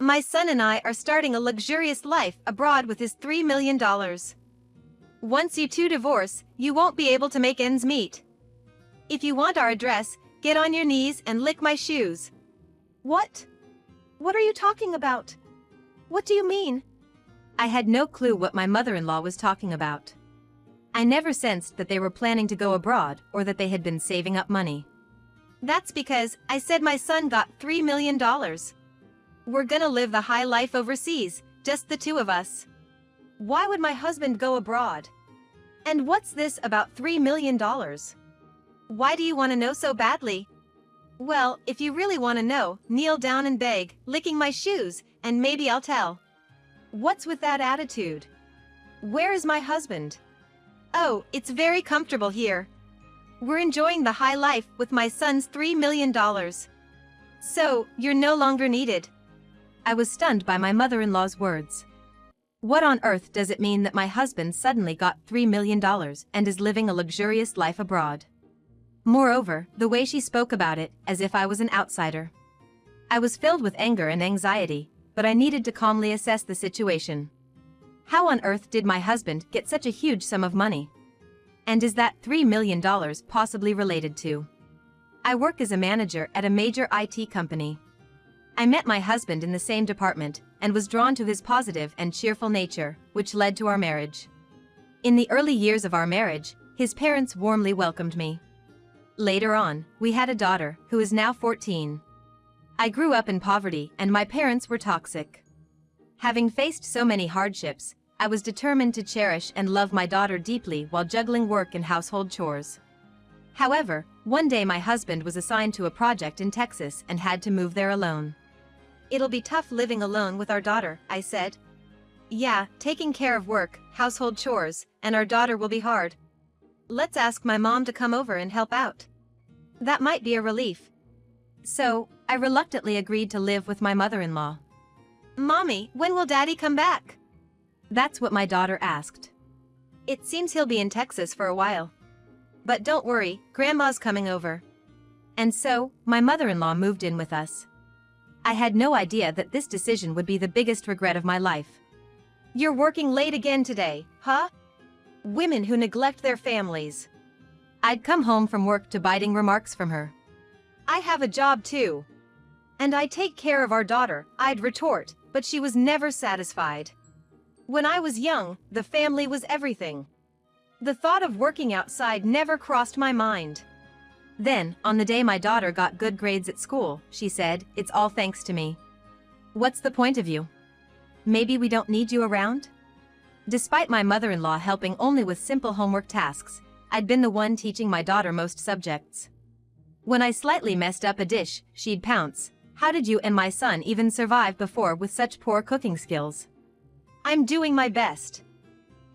My son and I are starting a luxurious life abroad with his $3 million. Once you two divorce, you won't be able to make ends meet. If you want our address, get on your knees and lick my shoes. What? What are you talking about? What do you mean? I had no clue what my mother-in-law was talking about. I never sensed that they were planning to go abroad or that they had been saving up money. That's because I said my son got $3 million. We're gonna live the high life overseas, just the two of us. Why would my husband go abroad? And what's this about $3 million? Why do you want to know so badly? Well, if you really want to know, kneel down and beg, licking my shoes, and maybe I'll tell. What's with that attitude? Where is my husband? Oh, it's very comfortable here. We're enjoying the high life with my son's $3 million. So, you're no longer needed. I was stunned by my mother-in-law's words. What on earth does it mean that my husband suddenly got $3 million and is living a luxurious life abroad? Moreover, the way she spoke about it, as if I was an outsider. I was filled with anger and anxiety, but I needed to calmly assess the situation. How on earth did my husband get such a huge sum of money? And is that $3 million possibly related to? I work as a manager at a major IT company. I met my husband in the same department and was drawn to his positive and cheerful nature, which led to our marriage. In the early years of our marriage, his parents warmly welcomed me. Later on, we had a daughter, who is now 14. I grew up in poverty and my parents were toxic. Having faced so many hardships, I was determined to cherish and love my daughter deeply while juggling work and household chores. However, one day my husband was assigned to a project in Texas and had to move there alone. It'll be tough living alone with our daughter, I said. Yeah, taking care of work, household chores, and our daughter will be hard. Let's ask my mom to come over and help out. That might be a relief. So, I reluctantly agreed to live with my mother-in-law. Mommy, when will Daddy come back? That's what my daughter asked. It seems he'll be in Texas for a while. But don't worry, Grandma's coming over. And so, my mother-in-law moved in with us. I had no idea that this decision would be the biggest regret of my life. You're working late again today, huh? Women who neglect their families. I'd come home from work to biting remarks from her. I have a job too. And I take care of our daughter, I'd retort, but she was never satisfied. When I was young, the family was everything. The thought of working outside never crossed my mind. Then, on the day my daughter got good grades at school, she said, "It's all thanks to me." What's the point of you? Maybe we don't need you around? Despite my mother-in-law helping only with simple homework tasks, I'd been the one teaching my daughter most subjects. When I slightly messed up a dish, she'd pounce, "How did you and my son even survive before with such poor cooking skills?" "I'm doing my best.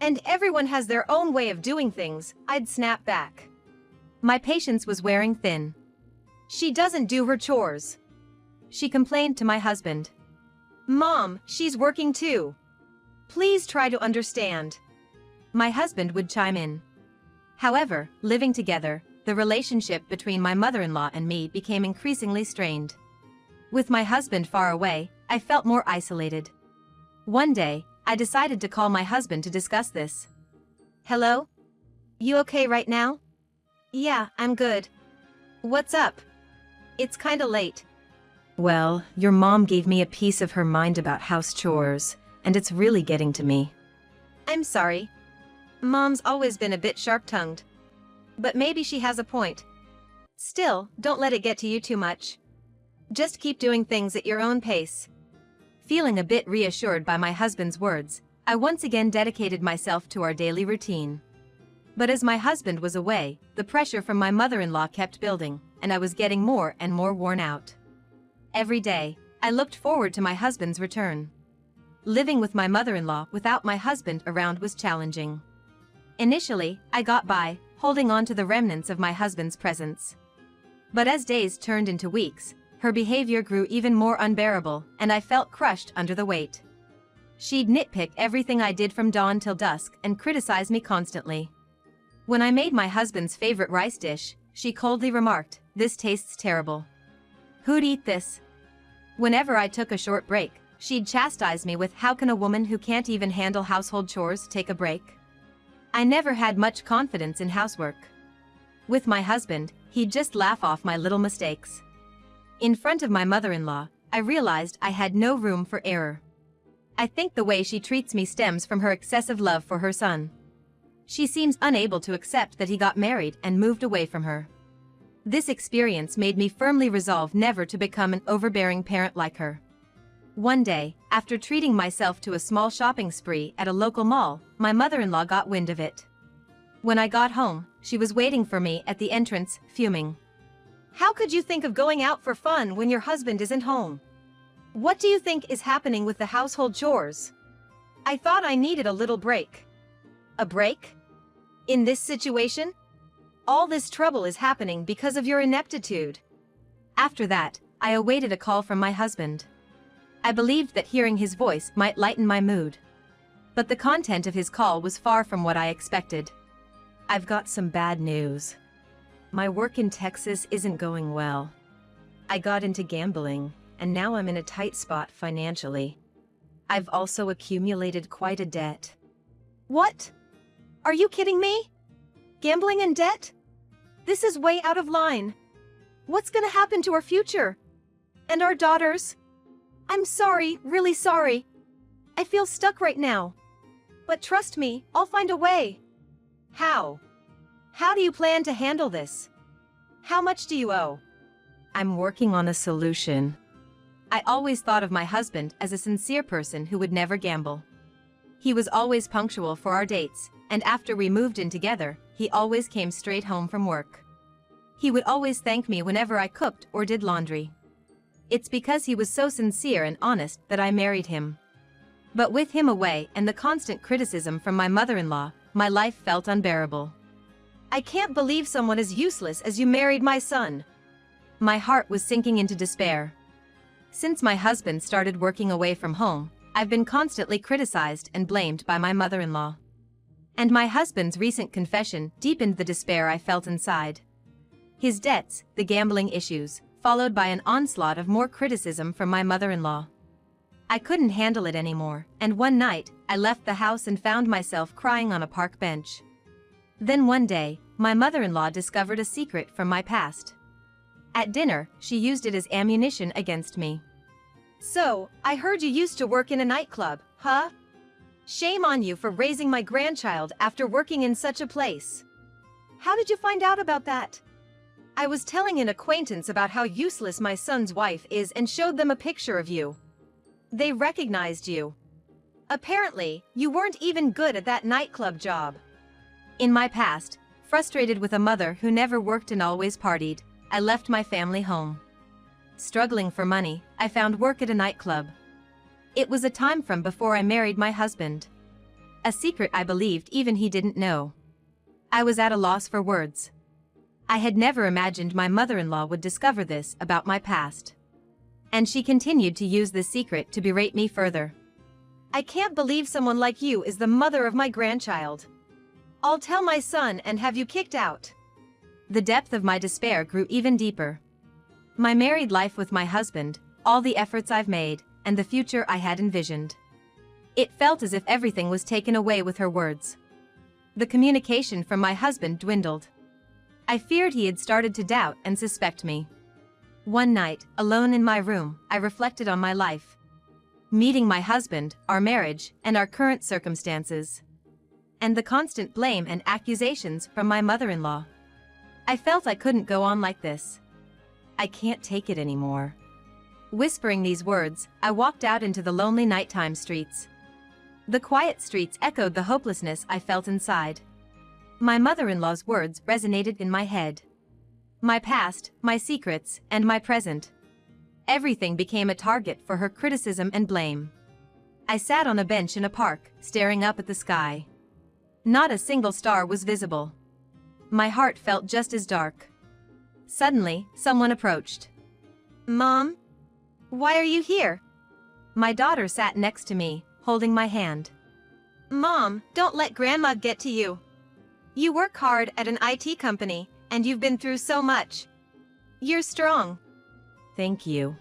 And everyone has their own way of doing things," I'd snap back. My patience was wearing thin. "She doesn't do her chores," she complained to my husband. "Mom, she's working too. Please try to understand," my husband would chime in. However, living together, the relationship between my mother-in-law and me became increasingly strained. With my husband far away, I felt more isolated. One day, I decided to call my husband to discuss this. "Hello? You okay right now?" "Yeah, I'm good. What's up?" "It's kinda late." "Well, your mom gave me a piece of her mind about house chores, and it's really getting to me." "I'm sorry. Mom's always been a bit sharp-tongued. But maybe she has a point. Still, don't let it get to you too much. Just keep doing things at your own pace." Feeling a bit reassured by my husband's words, I once again dedicated myself to our daily routine. But as my husband was away, the pressure from my mother-in-law kept building, and I was getting more and more worn out. Every day, I looked forward to my husband's return. Living with my mother-in-law without my husband around was challenging. Initially, I got by, holding on to the remnants of my husband's presence. But as days turned into weeks, her behavior grew even more unbearable, and I felt crushed under the weight. She'd nitpick everything I did from dawn till dusk and criticize me constantly. When I made my husband's favorite rice dish, she coldly remarked, "This tastes terrible. Who'd eat this?" Whenever I took a short break, she'd chastise me with, "How can a woman who can't even handle household chores take a break?" I never had much confidence in housework. With my husband, he'd just laugh off my little mistakes. In front of my mother-in-law, I realized I had no room for error. I think the way she treats me stems from her excessive love for her son. She seems unable to accept that he got married and moved away from her. This experience made me firmly resolve never to become an overbearing parent like her. One day, after treating myself to a small shopping spree at a local mall, my mother-in-law got wind of it. When I got home, she was waiting for me at the entrance, fuming. How could you think of going out for fun when your husband isn't home? What do you think is happening with the household chores? I thought I needed a little break. A break? In this situation? All this trouble is happening because of your ineptitude. After that, I awaited a call from my husband. I believed that hearing his voice might lighten my mood. But the content of his call was far from what I expected. "I've got some bad news. My work in Texas isn't going well. I got into gambling, and now I'm in a tight spot financially. I've also accumulated quite a debt." What? Are you kidding me? Gambling and debt? This is way out of line. What's gonna happen to our future? And our daughters? I'm sorry, really sorry. I feel stuck right now. But trust me, I'll find a way. How? How do you plan to handle this? How much do you owe? I'm working on a solution. I always thought of my husband as a sincere person who would never gamble. He was always punctual for our dates, and after we moved in together, he always came straight home from work. He would always thank me whenever I cooked or did laundry. It's because he was so sincere and honest that I married him. But with him away and the constant criticism from my mother-in-law, my life felt unbearable. I can't believe someone as useless as you married my son. My heart was sinking into despair. Since my husband started working away from home, I've been constantly criticized and blamed by my mother-in-law. And my husband's recent confession deepened the despair I felt inside. His debts, the gambling issues, followed by an onslaught of more criticism from my mother-in-law. I couldn't handle it anymore, and one night, I left the house and found myself crying on a park bench. Then one day, my mother-in-law discovered a secret from my past. At dinner, she used it as ammunition against me. "So, I heard you used to work in a nightclub, huh? Shame on you for raising my grandchild after working in such a place. How did you find out about that?" "I was telling an acquaintance about how useless my son's wife is and showed them a picture of you. They recognized you. Apparently, you weren't even good at that nightclub job." In my past, frustrated with a mother who never worked and always partied, I left my family home. Struggling for money, I found work at a nightclub. It was a time from before I married my husband. A secret I believed even he didn't know. I was at a loss for words. I had never imagined my mother-in-law would discover this about my past. And she continued to use this secret to berate me further. "I can't believe someone like you is the mother of my grandchild. I'll tell my son and have you kicked out." The depth of my despair grew even deeper. My married life with my husband, all the efforts I've made, and the future I had envisioned. It felt as if everything was taken away with her words. The communication from my husband dwindled. I feared he had started to doubt and suspect me. One night, alone in my room, I reflected on my life. Meeting my husband, our marriage, and our current circumstances. And the constant blame and accusations from my mother-in-law. I felt I couldn't go on like this. I can't take it anymore. Whispering these words, I walked out into the lonely nighttime streets. The quiet streets echoed the hopelessness I felt inside. My mother-in-law's words resonated in my head. My past, my secrets, and my present. Everything became a target for her criticism and blame. I sat on a bench in a park, staring up at the sky. Not a single star was visible. My heart felt just as dark. Suddenly, someone approached. "Mom? Why are you here?" My daughter sat next to me, holding my hand. "Mom, don't let Grandma get to you. You work hard at an IT company, and you've been through so much. You're strong." Thank you.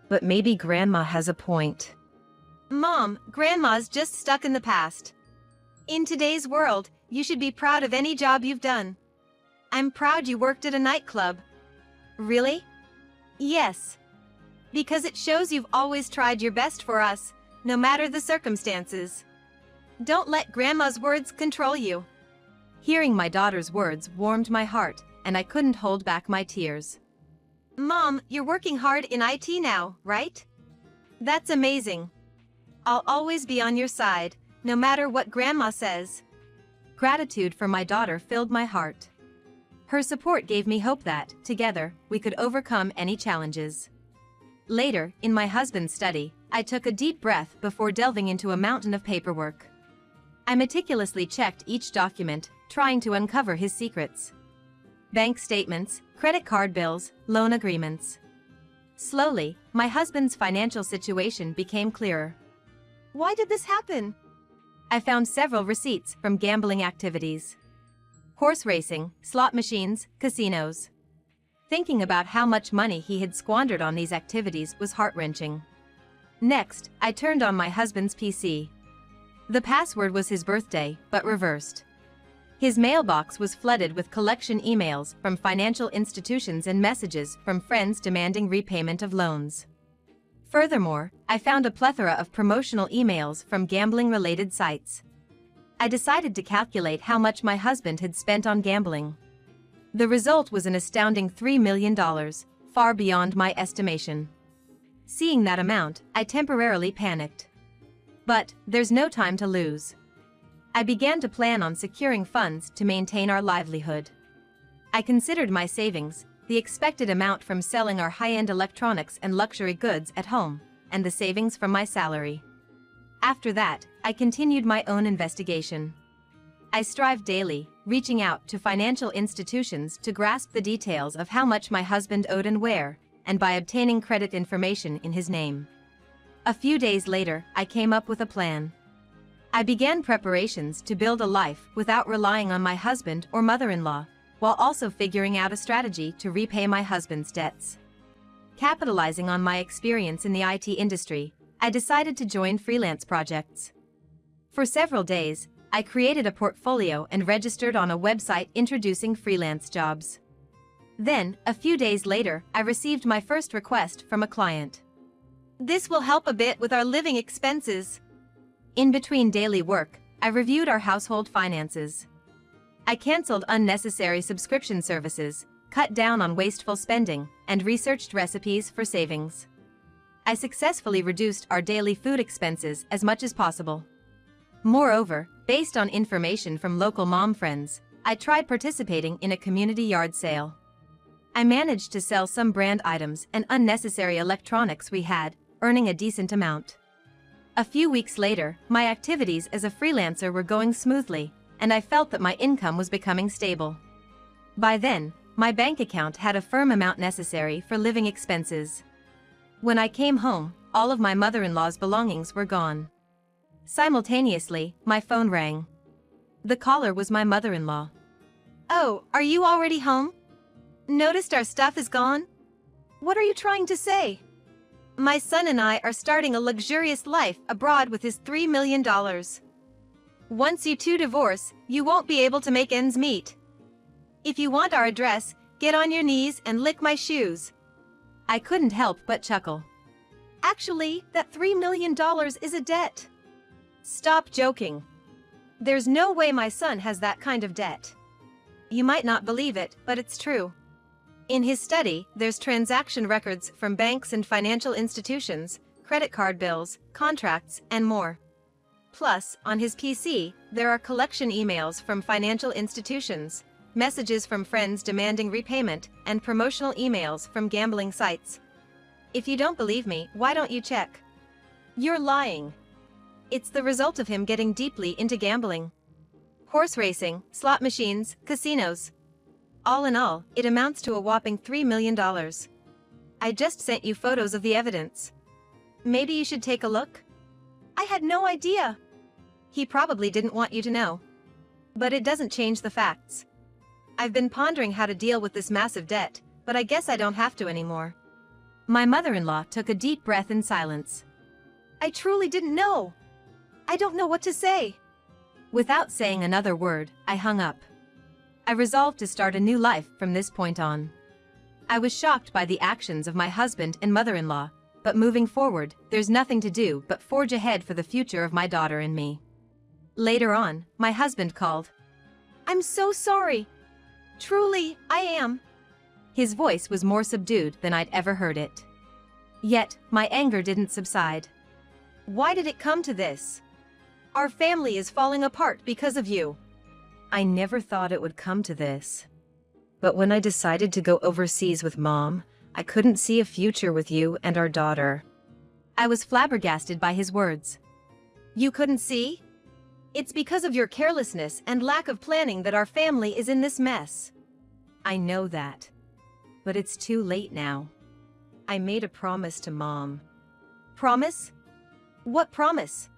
But maybe Grandma has a point. Mom, Grandma's just stuck in the past. In today's world, you should be proud of any job you've done. I'm proud you worked at a nightclub. Really? Yes. Because it shows you've always tried your best for us, no matter the circumstances. Don't let Grandma's words control you. Hearing my daughter's words warmed my heart, and I couldn't hold back my tears. Mom, you're working hard in IT now, right? That's amazing. I'll always be on your side, no matter what Grandma says. Gratitude for my daughter filled my heart. Her support gave me hope that, together, we could overcome any challenges. Later, in my husband's study, I took a deep breath before delving into a mountain of paperwork. I meticulously checked each document, trying to uncover his secrets. Bank statements, credit card bills, loan agreements. Slowly, my husband's financial situation became clearer. Why did this happen? I found several receipts from gambling activities. Horse racing, slot machines, casinos. Thinking about how much money he had squandered on these activities was heart-wrenching. Next, I turned on my husband's PC. The password was his birthday, but reversed. His mailbox was flooded with collection emails from financial institutions and messages from friends demanding repayment of loans. Furthermore, I found a plethora of promotional emails from gambling-related sites. I decided to calculate how much my husband had spent on gambling. The result was an astounding $3 million, far beyond my estimation. Seeing that amount, I temporarily panicked. But there's no time to lose. I began to plan on securing funds to maintain our livelihood. I considered my savings, the expected amount from selling our high-end electronics and luxury goods at home, and the savings from my salary. After that, I continued my own investigation. I strived daily, reaching out to financial institutions to grasp the details of how much my husband owed and where, and by obtaining credit information in his name. A few days later, I came up with a plan. I began preparations to build a life without relying on my husband or mother-in-law, while also figuring out a strategy to repay my husband's debts. Capitalizing on my experience in the IT industry, I decided to join freelance projects. For several days, I created a portfolio and registered on a website introducing freelance jobs. Then, a few days later, I received my first request from a client. This will help a bit with our living expenses. In between daily work, I reviewed our household finances. I canceled unnecessary subscription services, cut down on wasteful spending, and researched recipes for savings. I successfully reduced our daily food expenses as much as possible. Moreover, based on information from local mom friends, I tried participating in a community yard sale. I managed to sell some brand items and unnecessary electronics we had, earning a decent amount. A few weeks later, my activities as a freelancer were going smoothly, and I felt that my income was becoming stable. By then, my bank account had a firm amount necessary for living expenses. When I came home, all of my mother-in-law's belongings were gone. Simultaneously, my phone rang. The caller was my mother-in-law. Oh, are you already home? Noticed our stuff is gone? What are you trying to say? My son and I are starting a luxurious life abroad with his $3 million. Once you two divorce, you won't be able to make ends meet. If you want our address, get on your knees and lick my shoes. I couldn't help but chuckle. Actually, that $3 million is a debt. Stop joking. There's no way my son has that kind of debt. You might not believe it, but it's true. In his study, there's transaction records from banks and financial institutions, credit card bills, contracts, and more. Plus, on his PC, there are collection emails from financial institutions, messages from friends demanding repayment, and promotional emails from gambling sites. If you don't believe me, why don't you check? You're lying. It's the result of him getting deeply into gambling. Horse racing, slot machines, casinos. All in all, it amounts to a whopping $3 million. I just sent you photos of the evidence. Maybe you should take a look? I had no idea. He probably didn't want you to know. But it doesn't change the facts. I've been pondering how to deal with this massive debt, but I guess I don't have to anymore. My mother-in-law took a deep breath in silence. I truly didn't know. I don't know what to say. Without saying another word, I hung up. I resolved to start a new life from this point on. I was shocked by the actions of my husband and mother-in-law, but moving forward, there's nothing to do but forge ahead for the future of my daughter and me. Later on, my husband called. I'm so sorry. Truly, I am. His voice was more subdued than I'd ever heard it. Yet, my anger didn't subside. Why did it come to this? Our family is falling apart because of you. I never thought it would come to this. But when I decided to go overseas with Mom, I couldn't see a future with you and our daughter. I was flabbergasted by his words. You couldn't see? It's because of your carelessness and lack of planning that our family is in this mess. I know that. But it's too late now. I made a promise to Mom. Promise? What promise?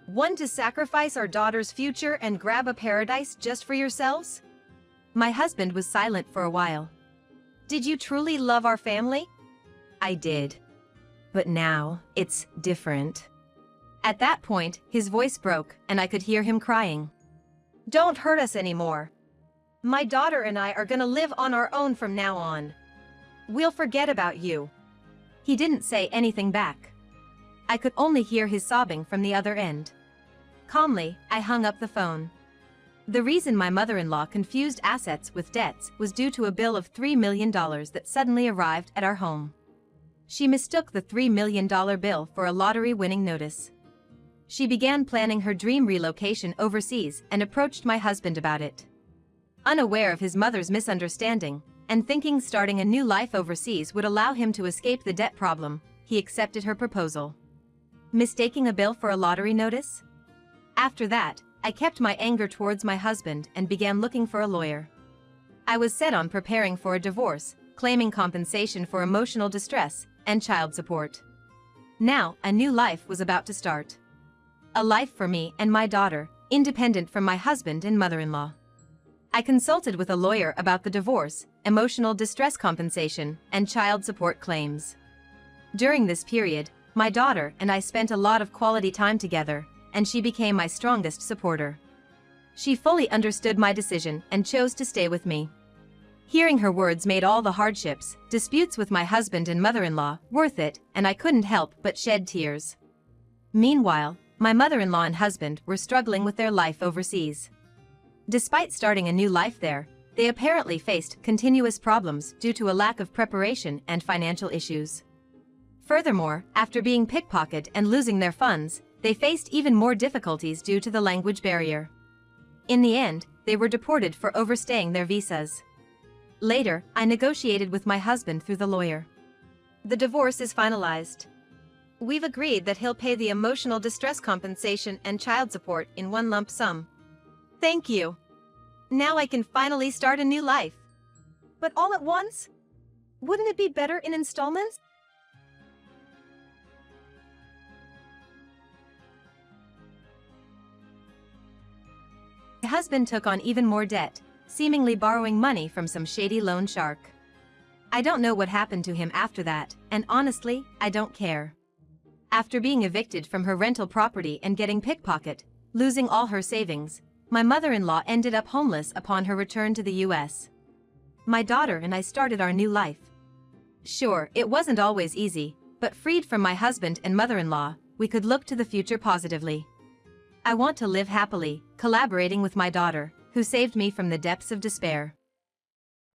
One to sacrifice our daughter's future and grab a paradise just for yourselves? My husband was silent for a while. Did you truly love our family? I did. But now, it's different. At that point, his voice broke, and I could hear him crying. Don't hurt us anymore. My daughter and I are gonna live on our own from now on. We'll forget about you. He didn't say anything back. I could only hear his sobbing from the other end. Calmly, I hung up the phone. The reason my mother-in-law confused assets with debts was due to a bill of $3 million that suddenly arrived at our home. She mistook the $3 million bill for a lottery-winning notice. She began planning her dream relocation overseas and approached my husband about it. Unaware of his mother's misunderstanding, and thinking starting a new life overseas would allow him to escape the debt problem, he accepted her proposal. Mistaking a bill for a lottery notice? After that, I kept my anger towards my husband and began looking for a lawyer. I was set on preparing for a divorce, claiming compensation for emotional distress, and child support. Now, a new life was about to start. A life for me and my daughter, independent from my husband and mother-in-law. I consulted with a lawyer about the divorce, emotional distress compensation, and child support claims. During this period, my daughter and I spent a lot of quality time together, and she became my strongest supporter. She fully understood my decision and chose to stay with me. Hearing her words made all the hardships, disputes with my husband and mother-in-law, worth it, and I couldn't help but shed tears. Meanwhile, my mother-in-law and husband were struggling with their life overseas. Despite starting a new life there, they apparently faced continuous problems due to a lack of preparation and financial issues. Furthermore, after being pickpocketed and losing their funds, they faced even more difficulties due to the language barrier. In the end, they were deported for overstaying their visas. Later, I negotiated with my husband through the lawyer. The divorce is finalized. We've agreed that he'll pay the emotional distress compensation and child support in one lump sum. Thank you. Now I can finally start a new life. But all at once? Wouldn't it be better in installments? My husband took on even more debt, seemingly borrowing money from some shady loan shark. I don't know what happened to him after that, and honestly, I don't care. After being evicted from her rental property and getting pickpocketed, losing all her savings, my mother-in-law ended up homeless upon her return to the US. My daughter and I started our new life. Sure, it wasn't always easy, but freed from my husband and mother-in-law, we could look to the future positively. I want to live happily, collaborating with my daughter, who saved me from the depths of despair.